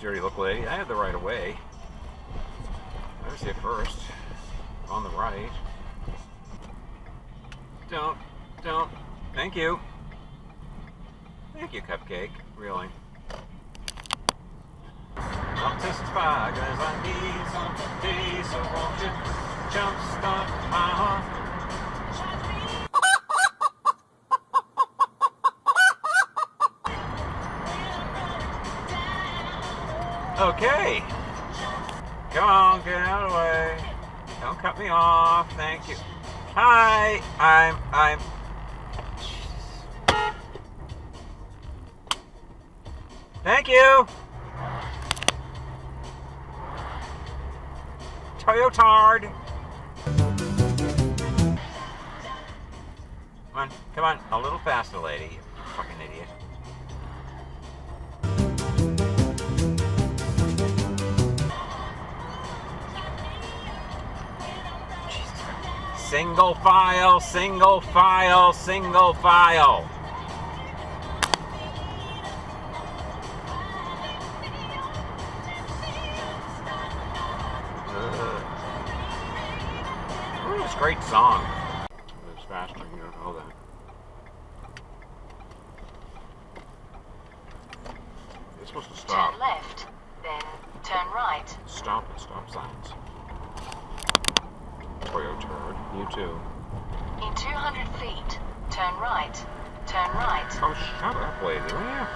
dirty look lady. I had the right of way. I was here first. On the right. Don't. Thank you. Thank you, Cupcake. Really. I'll taste fire, cause I need some tea, so won't you jumpstart my heart? Okay. Come on, get out of the way. Don't cut me off. Thank you. Hi. I'm. Thank you. Toyotard. Come on, a little faster, lady. You fucking idiot. Jesus Christ. Single file, single file, single file. This great song. It's faster, you don't know that. You're supposed to stop. Turn left, then turn right. Stop at stop signs. Toyotard, you too. In 200 feet, turn right. Turn right. Oh, shut up, lady, will you?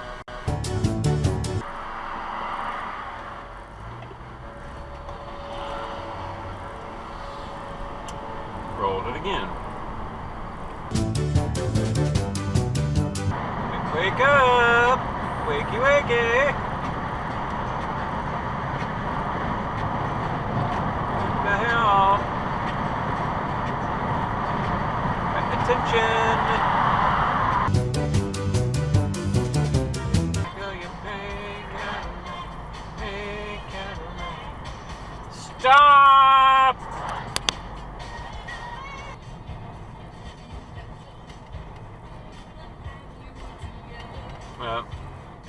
Rolled it again. Wake up! Wakey, wakey! What the hell? Attention! Stop!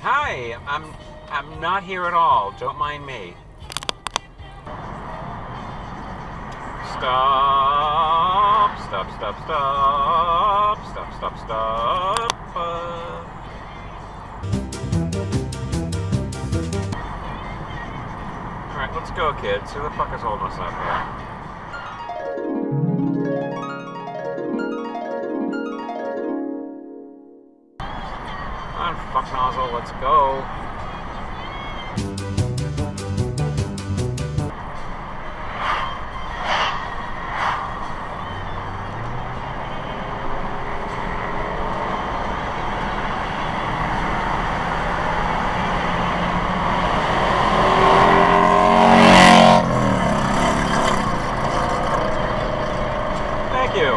Hi, I'm not here at all. Don't mind me. Stop! Stop! Stop! Stop! Stop! Stop! Stop! All right, let's go, kids. Who the fuck is holding us up here? Come on, fuck nozzle, let's go. Thank you.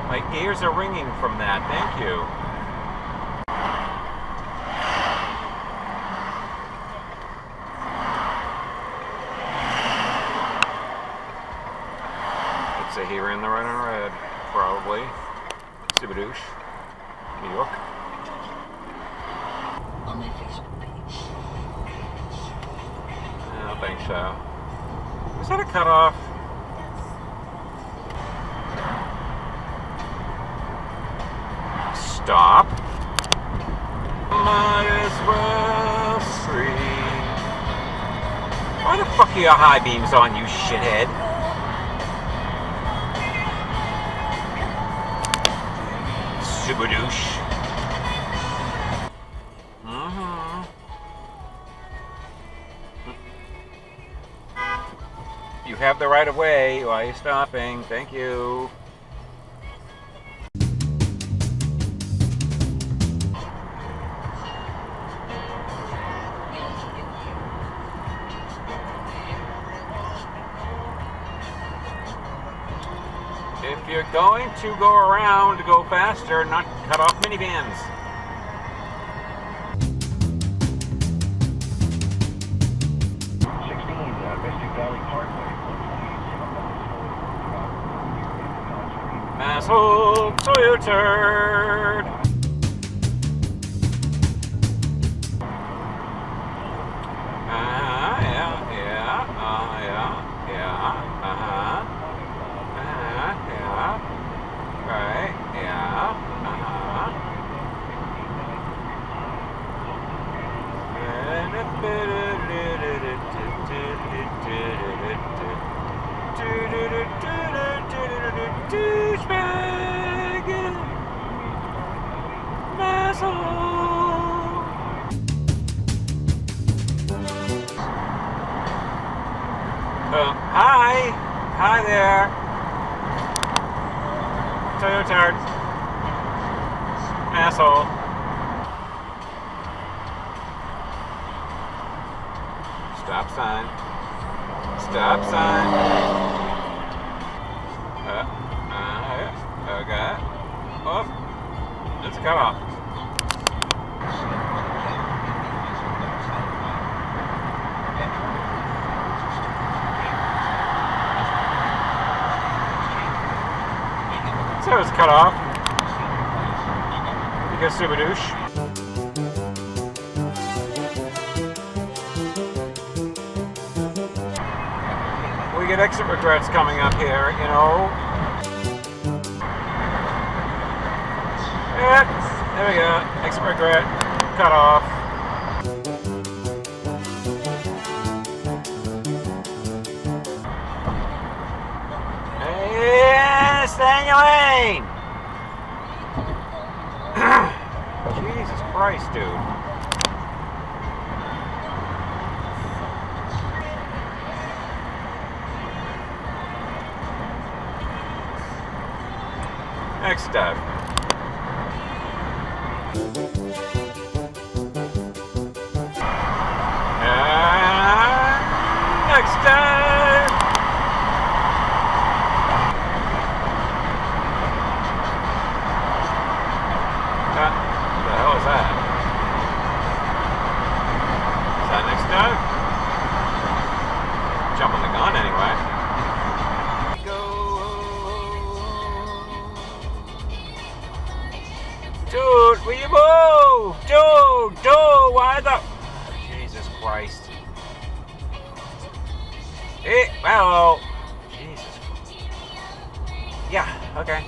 My ears are ringing from that. Thank you. I'd say he ran the right on red. Probably. Sibadoosh. New York. On my Facebook page. I don't think so. Is that a cutoff? Stop. Might as well free. Why the fuck are your high beams on, you shithead? Subadoosh. You have the right of way. Why are you stopping? Thank you. If you're going to go around, go faster, not cut off minivans. Asshole. So you turd. Hi! Hi there! Toyo tard. Asshole. Stop sign. Stop sign. Okay. Oh, it's cut off. So it's cut off. Because Subadoosh. We get exit regrets coming up here, you know. Yeah, there we go. Exit regret. Cut off. Yeah, stay in your lane. Jesus Christ, dude. Next dive. Next dive. What the hell is that? Is that next dive? Jump on the gun anyway. Dude, will you move? Dude, why the... Jesus Christ. Hello. Jesus. Yeah, okay.